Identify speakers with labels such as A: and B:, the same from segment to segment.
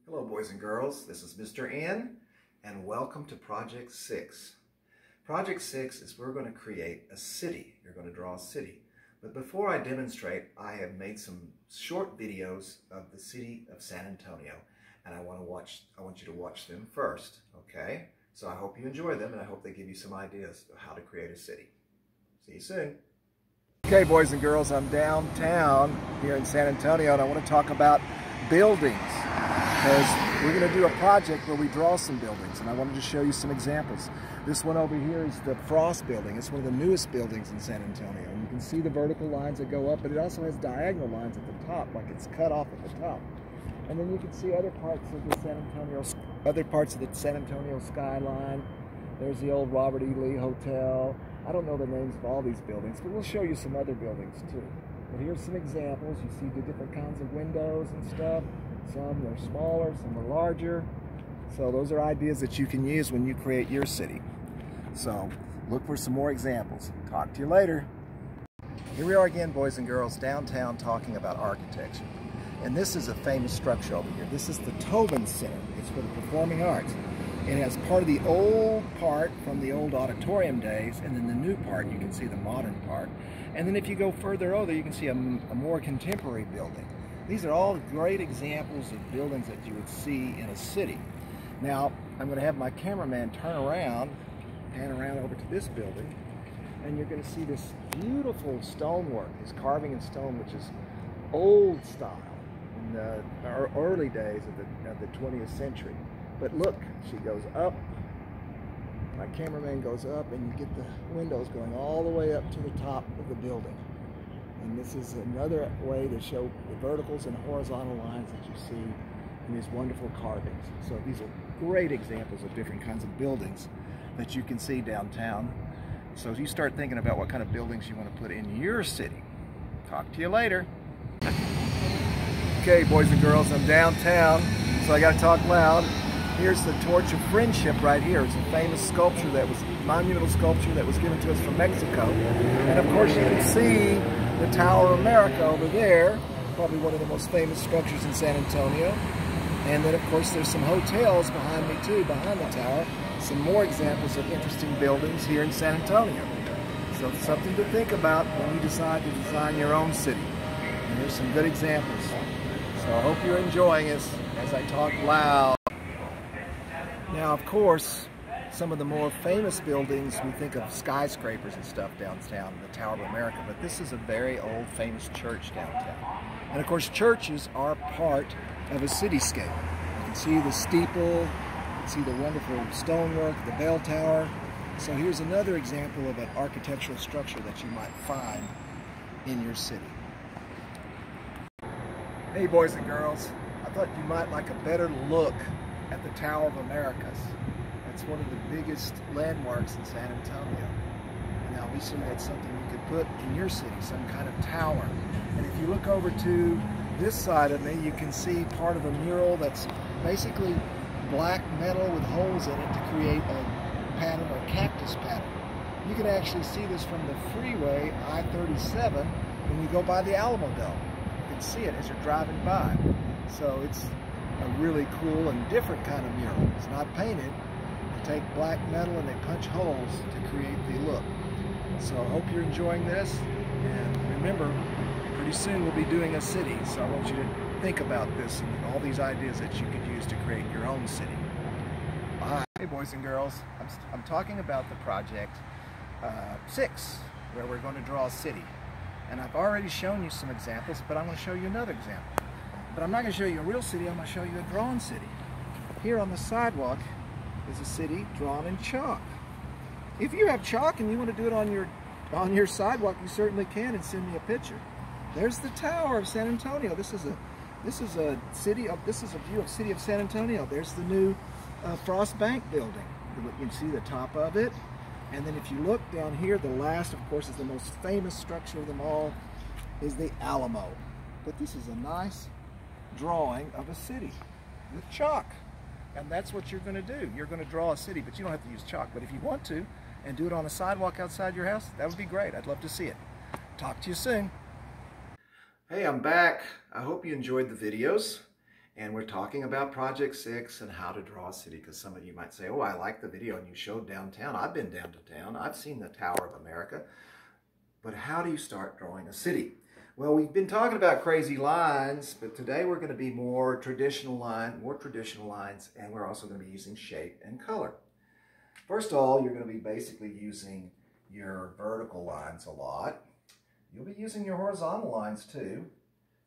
A: Hello boys and girls, this is Mr. N and welcome to Project 6. Project 6 is we're going to create a city. You're going to draw a city. But before I demonstrate, I have made some short videos of the city of San Antonio and I want you to watch them first, okay? So I hope you enjoy them and I hope they give you some ideas of how to create a city. See you soon. Okay boys and girls, I'm downtown here in San Antonio and I want to talk about buildings. Because we're going to do a project where we draw some buildings, and I wanted to show you some examples. This one over here is the Frost Building. It's one of the newest buildings in San Antonio. And you can see the vertical lines that go up, but it also has diagonal lines at the top, like it's cut off at the top. And then you can see other parts of the San Antonio skyline. There's the old Robert E. Lee Hotel. I don't know the names of all these buildings, but we'll show you some other buildings too. But here's some examples. You see the different kinds of windows and stuff. Some are smaller, some are larger. So those are ideas that you can use when you create your city. So look for some more examples. Talk to you later. Here we are again, boys and girls, downtown talking about architecture. And this is a famous structure over here. This is the Tobin Center. It's for the performing arts. It has part of the old part from the old auditorium days, and then the new part, you can see the modern part. And then if you go further over, you can see a more contemporary building. These are all great examples of buildings that you would see in a city. Now, I'm going to have my cameraman pan around over to this building, and you're going to see this beautiful stonework, this carving in stone, which is old style in the early days of the 20th century. But look, she goes up, my cameraman goes up, and you get the windows going all the way up to the top of the building. And this is another way to show the verticals and horizontal lines that you see in these wonderful carvings. So these are great examples of different kinds of buildings that you can see downtown. So as you start thinking about what kind of buildings you want to put in your city, talk to you later. Okay, boys and girls, I'm downtown, so I got to talk loud. Here's the Torch of Friendship right here. It's a famous sculpture monumental sculpture that was given to us from Mexico. And of course you can see the Tower of America over there, probably one of the most famous structures in San Antonio. And then of course there's some hotels behind me too, behind the tower. Some more examples of interesting buildings here in San Antonio. So it's something to think about when you decide to design your own city. And here's some good examples. So I hope you're enjoying this as I talk loud. Now of course, some of the more famous buildings, we think of skyscrapers and stuff downtown, the Tower of America, but this is a very old famous church downtown. And of course churches are part of a cityscape. You can see the steeple, you can see the wonderful stonework, the bell tower. So here's another example of an architectural structure that you might find in your city. Hey boys and girls, I thought you might like a better look at the Tower of Americas. It's one of the biggest landmarks in San Antonio. And obviously that's something you could put in your city, some kind of tower. And if you look over to this side of me, you can see part of a mural that's basically black metal with holes in it to create a pattern or cactus pattern. You can actually see this from the freeway, I-37, when you go by the Alamo Dome. You can see it as you're driving by. So it's a really cool and different kind of mural. It's not painted. Take black metal and they punch holes to create the look. So I hope you're enjoying this, and remember, pretty soon we'll be doing a city, so I want you to think about this and all these ideas that you could use to create your own city. Bye. Hey boys and girls, I'm talking about the project 6, where we're going to draw a city. And I've already shown you some examples, but I'm going to show you another example. But I'm not going to show you a real city, I'm going to show you a drawn city. Here on the sidewalk is a city drawn in chalk. If you have chalk and you want to do it on your sidewalk, you certainly can, and send me a picture. There's the Tower of San Antonio. This is a view of city of San Antonio. There's the new Frost Bank building. You can see the top of it. And then if you look down here, the last, of course, is the most famous structure of them all, is the Alamo. But this is a nice drawing of a city with chalk. And that's what you're going to do. You're going to draw a city, but you don't have to use chalk. But if you want to, and do it on a sidewalk outside your house, that would be great. I'd love to see it. Talk to you soon. Hey, I'm back. I hope you enjoyed the videos. And we're talking about Project 6 and how to draw a city, because some of you might say, oh, I like the video and you showed downtown. I've been downtown. I've seen the Tower of America. But how do you start drawing a city? Well, we've been talking about crazy lines, but today we're going to be more traditional lines, and we're also going to be using shape and color. First of all, you're going to be basically using your vertical lines a lot. You'll be using your horizontal lines too,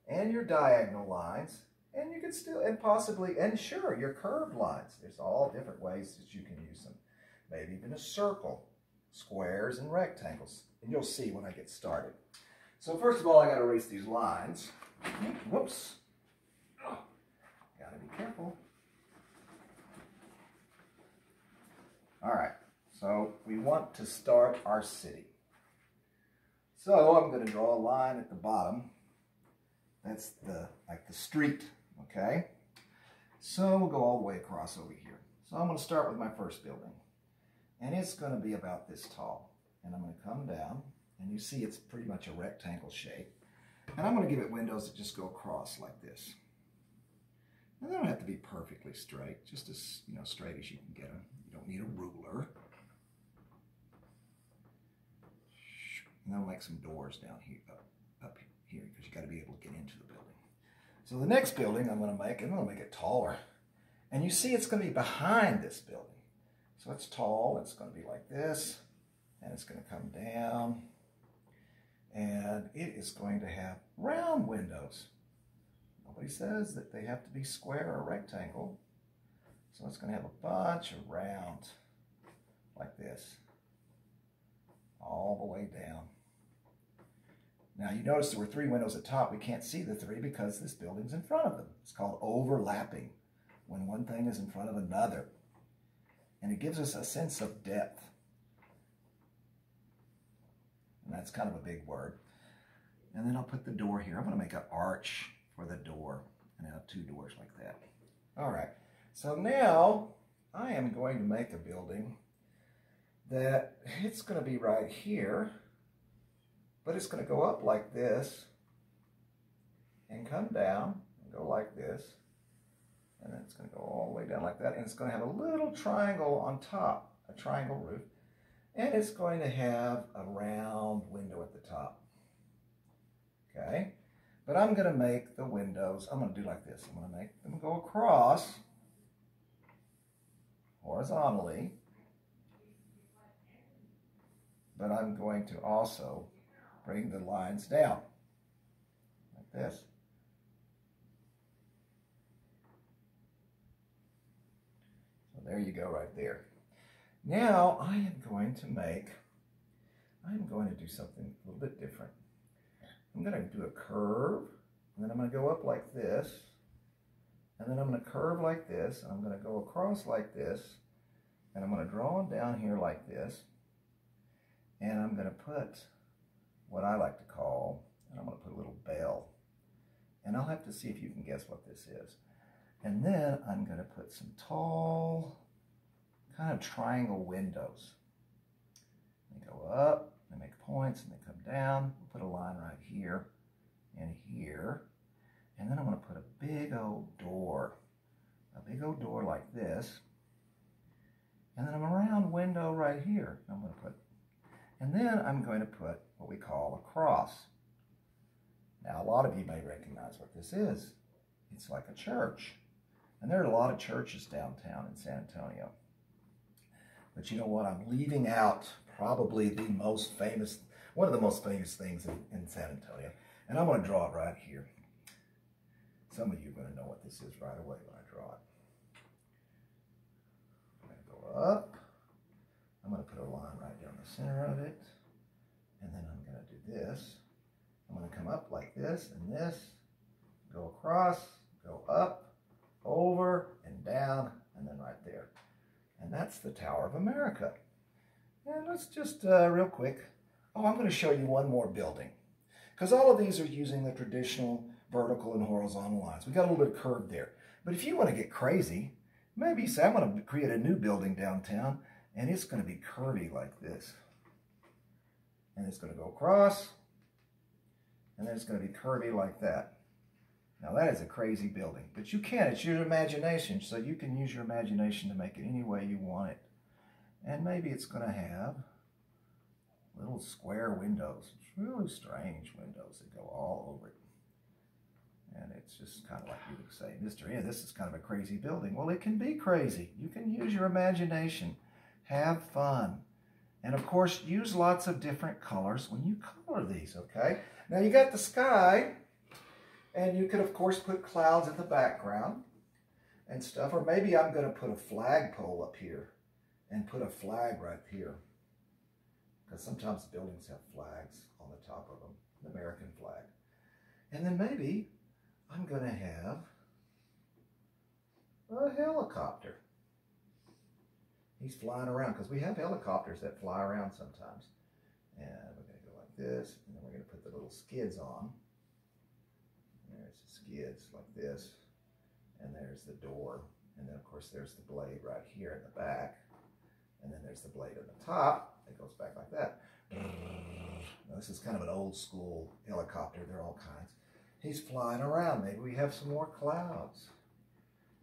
A: and your diagonal lines, and you can still, and sure, your curved lines. There's all different ways that you can use them. Maybe even a circle, squares, and rectangles. And you'll see when I get started. So first of all, I got to erase these lines. Whoops. Oh, got to be careful. All right, so we want to start our city. So I'm going to draw a line at the bottom. That's like the street, okay? So we'll go all the way across over here. So I'm going to start with my first building. And it's going to be about this tall. And I'm going to come down, and you see it's pretty much a rectangle shape. And I'm going to give it windows that just go across like this. And they don't have to be perfectly straight, just as straight as you can get them. You don't need a ruler. And then I'll make some doors down here, up here, because you got to be able to get into the building. So the next building I'm going to make it taller. And you see it's going to be behind this building. So it's tall, it's going to be like this, and it's going to come down, and it is going to have round windows. Nobody says that they have to be square or rectangle. So it's going to have a bunch of round, like this, all the way down. Now you notice there were 3 windows at the top. We can't see the 3 because this building's in front of them. It's called overlapping, when one thing is in front of another. And it gives us a sense of depth. And that's kind of a big word. And then I'll put the door here. I'm going to make an arch for the door. And I'll have 2 doors like that. All right. So now I am going to make a building that it's going to be right here. But it's going to go up like this. And come down and go like this. And then it's going to go all the way down like that. And it's going to have a little triangle on top, a triangle roof. And it's going to have a round window at the top. Okay? But I'm going to make the windows, I'm going to do like this. I'm going to make them go across horizontally. But I'm going to also bring the lines down like this. There you go right there. Now I am going to do something a little bit different. I'm going to do a curve, and then I'm going to go up like this, and then I'm going to curve like this, and I'm going to go across like this, and I'm going to draw them down here like this, and I'm going to put what I like to call, and I'm going to put a little bell, and I'll have to see if you can guess what this is. And then I'm going to put some tall, kind of triangle windows. They go up, they make points, and they come down. We'll put a line right here and here. And then I'm going to put a big old door like this. And then a round window right here. And then I'm going to put what we call a cross. Now, a lot of you may recognize what this is. It's like a church. And there are a lot of churches downtown in San Antonio. But you know what? I'm leaving out probably one of the most famous things in San Antonio. And I'm going to draw it right here. Some of you are going to know what this is right away when I draw it. I'm going to go up. I'm going to put a line right down the center of it. And then I'm going to do this. I'm going to come up like this and this. Go across, go up, over, and down, and then right there. And that's the Tower of America. And let's just, real quick, I'm going to show you one more building. Because all of these are using the traditional vertical and horizontal lines. We got a little bit of curve there. But if you want to get crazy, maybe you say, I'm going to create a new building downtown, and it's going to be curvy like this. And it's going to go across, and then it's going to be curvy like that. Now that is a crazy building, but you can. It's your imagination, so you can use your imagination to make it any way you want it. And maybe it's going to have little square windows. It's really strange windows that go all over it. And it's just kind of like you would say, Mr. N, this is kind of a crazy building. Well, it can be crazy. You can use your imagination. Have fun. And of course, use lots of different colors when you color these, okay? Now you got the sky, and you could, of course, put clouds in the background and stuff. Or maybe I'm going to put a flagpole up here and put a flag right here. Because sometimes buildings have flags on the top of them, the American flag. And then maybe I'm going to have a helicopter. He's flying around because we have helicopters that fly around sometimes. And we're going to go like this, and then we're going to put the little skids on. There's the skids like this, and there's the door. And then, of course, there's the blade right here in the back. And then there's the blade on the top. It goes back like that. Now, this is kind of an old school helicopter. There are all kinds. He's flying around. Maybe we have some more clouds.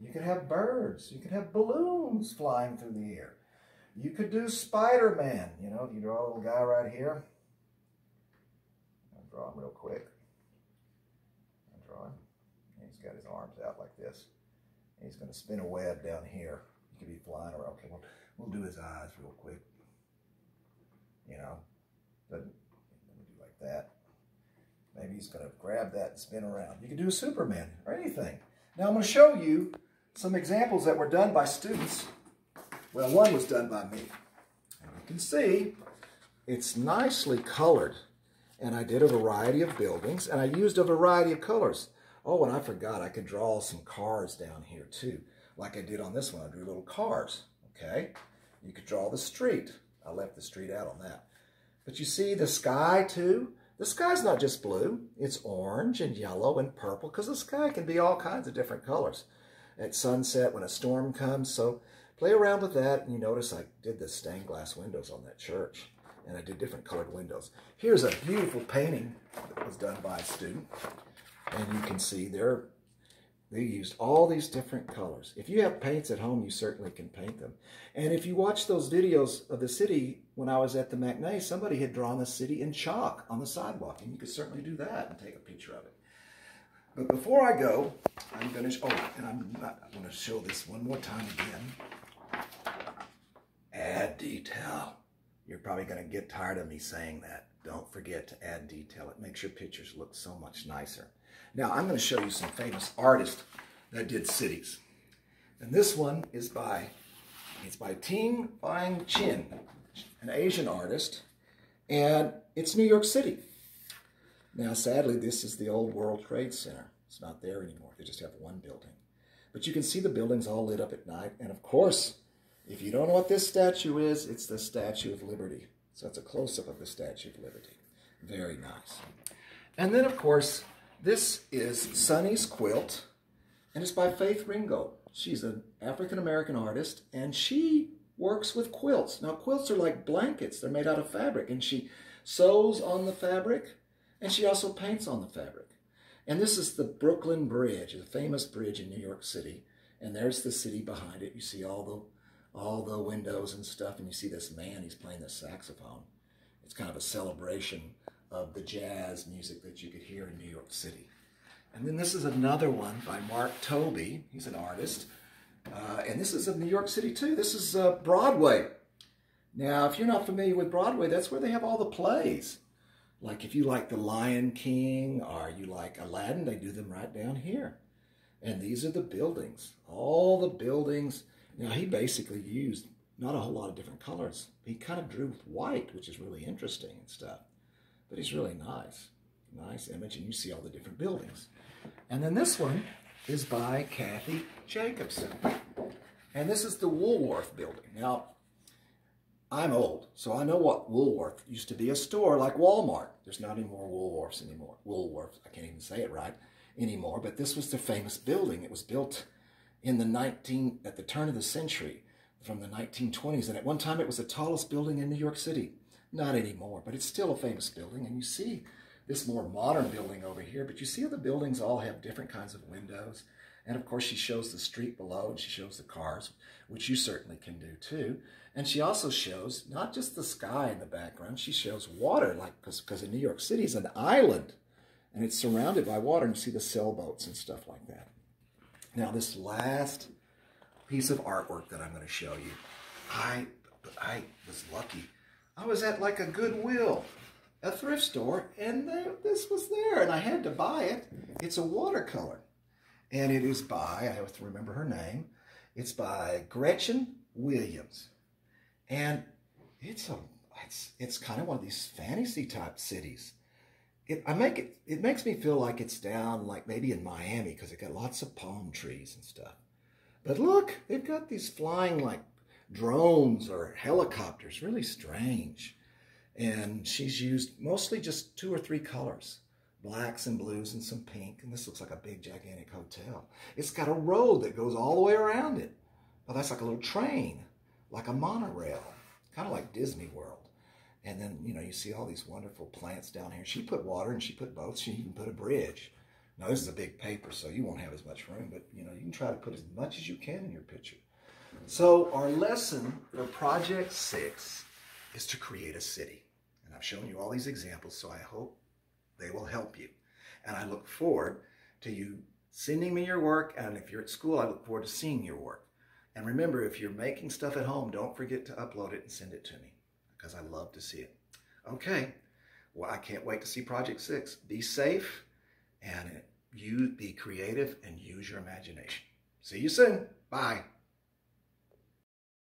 A: You could have birds. You could have balloons flying through the air. You could do Spider-Man. You know, if you draw a little guy right here. I'll draw him real quick. I'll draw him. And he's got his arms out like this. And he's going to spin a web down here. He could be flying around. Okay, well, we'll do his eyes real quick. You know, let me do like that. Maybe he's going to grab that and spin around. You can do a Superman or anything. Now I'm going to show you some examples that were done by students. Well, one was done by me. And you can see it's nicely colored. And I did a variety of buildings, and I used a variety of colors. Oh, and I forgot I could draw some cars down here too. Like I did on this one, I drew little cars, okay? You could draw the street. I left the street out on that. But you see the sky too? The sky's not just blue. It's orange and yellow and purple, because the sky can be all kinds of different colors. At sunset, when a storm comes, so play around with that. And you notice I did the stained glass windows on that church, and I did different colored windows. Here's a beautiful painting that was done by a student, and you can see they used all these different colors. If you have paints at home, you certainly can paint them. And if you watch those videos of the city, when I was at the McNay, somebody had drawn the city in chalk on the sidewalk, and you could certainly do that and take a picture of it. But before I go, I'm going to show this one more time again. Add detail. You're probably going to get tired of me saying that. Don't forget to add detail. It makes your pictures look so much nicer. Now, I'm going to show you some famous artists that did cities. And this one is by Ting Fang Chin, an Asian artist, and it's New York City. Now, sadly, this is the old World Trade Center. It's not there anymore. They just have one building. But you can see the buildings all lit up at night. And of course, if you don't know what this statue is, it's the Statue of Liberty. So it's a close-up of the Statue of Liberty. Very nice. And then, of course, this is Sonny's quilt, and it's by Faith Ringgold. She's an African-American artist, and she works with quilts. Now, quilts are like blankets. They're made out of fabric, and she sews on the fabric, and she also paints on the fabric. And this is the Brooklyn Bridge, a famous bridge in New York City, and there's the city behind it. You see all the windows and stuff, and you see this man, he's playing the saxophone. It's kind of a celebration of the jazz music that you could hear in New York City. And then this is another one by Mark Toby. He's an artist. And this is of New York City too. This is Broadway. Now, if you're not familiar with Broadway, that's where they have all the plays. Like if you like The Lion King or you like Aladdin, they do them right down here. And these are the buildings. All the buildings. Now, he basically used not a whole lot of different colors. He kind of drew with white, which is really interesting and stuff. But he's really nice. Nice image, and you see all the different buildings. And then this one is by Kathy Jacobson. And this is the Woolworth building. Now, I'm old, so I know what Woolworth used to be, a store like Walmart. There's not any more Woolworths anymore. Woolworth, I can't even say it right anymore, but this was the famous building. It was built in at the turn of the century, from the 1920s, and at one time it was the tallest building in New York City. Not anymore, but it's still a famous building, and you see
B: this more modern building over here. But you see how the buildings all have different kinds of windows. And of course, she shows the street below and she shows the cars, which you certainly can do too. And she also shows not just the sky in the background, she shows water, like because in New York City is an island and it's surrounded by water, and you see the sailboats and stuff like that. Now, this last piece of artwork that I'm going to show you, I was lucky. I was at like a Goodwill, a thrift store, and this was there, and I had to buy it. It's a watercolor, and it is by, I have to remember her name, it's by Gretchen Williams, and it's kind of one of these fantasy type cities. It makes me feel like it's down like maybe in Miami, because it got lots of palm trees and stuff. But look, they've got these flying like drones or helicopters, really strange. And she's used mostly just 2 or 3 colors, blacks and blues and some pink. And this looks like a big gigantic hotel. It's got a road that goes all the way around it. Well, that's like a little train, like a monorail, kind of like Disney World. And then, you know, you see all these wonderful plants down here. She put water and she put boats. She even put a bridge. Now, this is a big paper, so you won't have as much room, but, you know, you can try to put as much as you can in your picture. So our lesson for Project 6 is to create a city. And I've shown you all these examples, so I hope they will help you. And I look forward to you sending me your work. And if you're at school, I look forward to seeing your work. And remember, if you're making stuff at home, don't forget to upload it and send it to me, because I love to see it. Okay, well, I can't wait to see Project 6. Be safe, and you be creative and use your imagination. See you soon. Bye.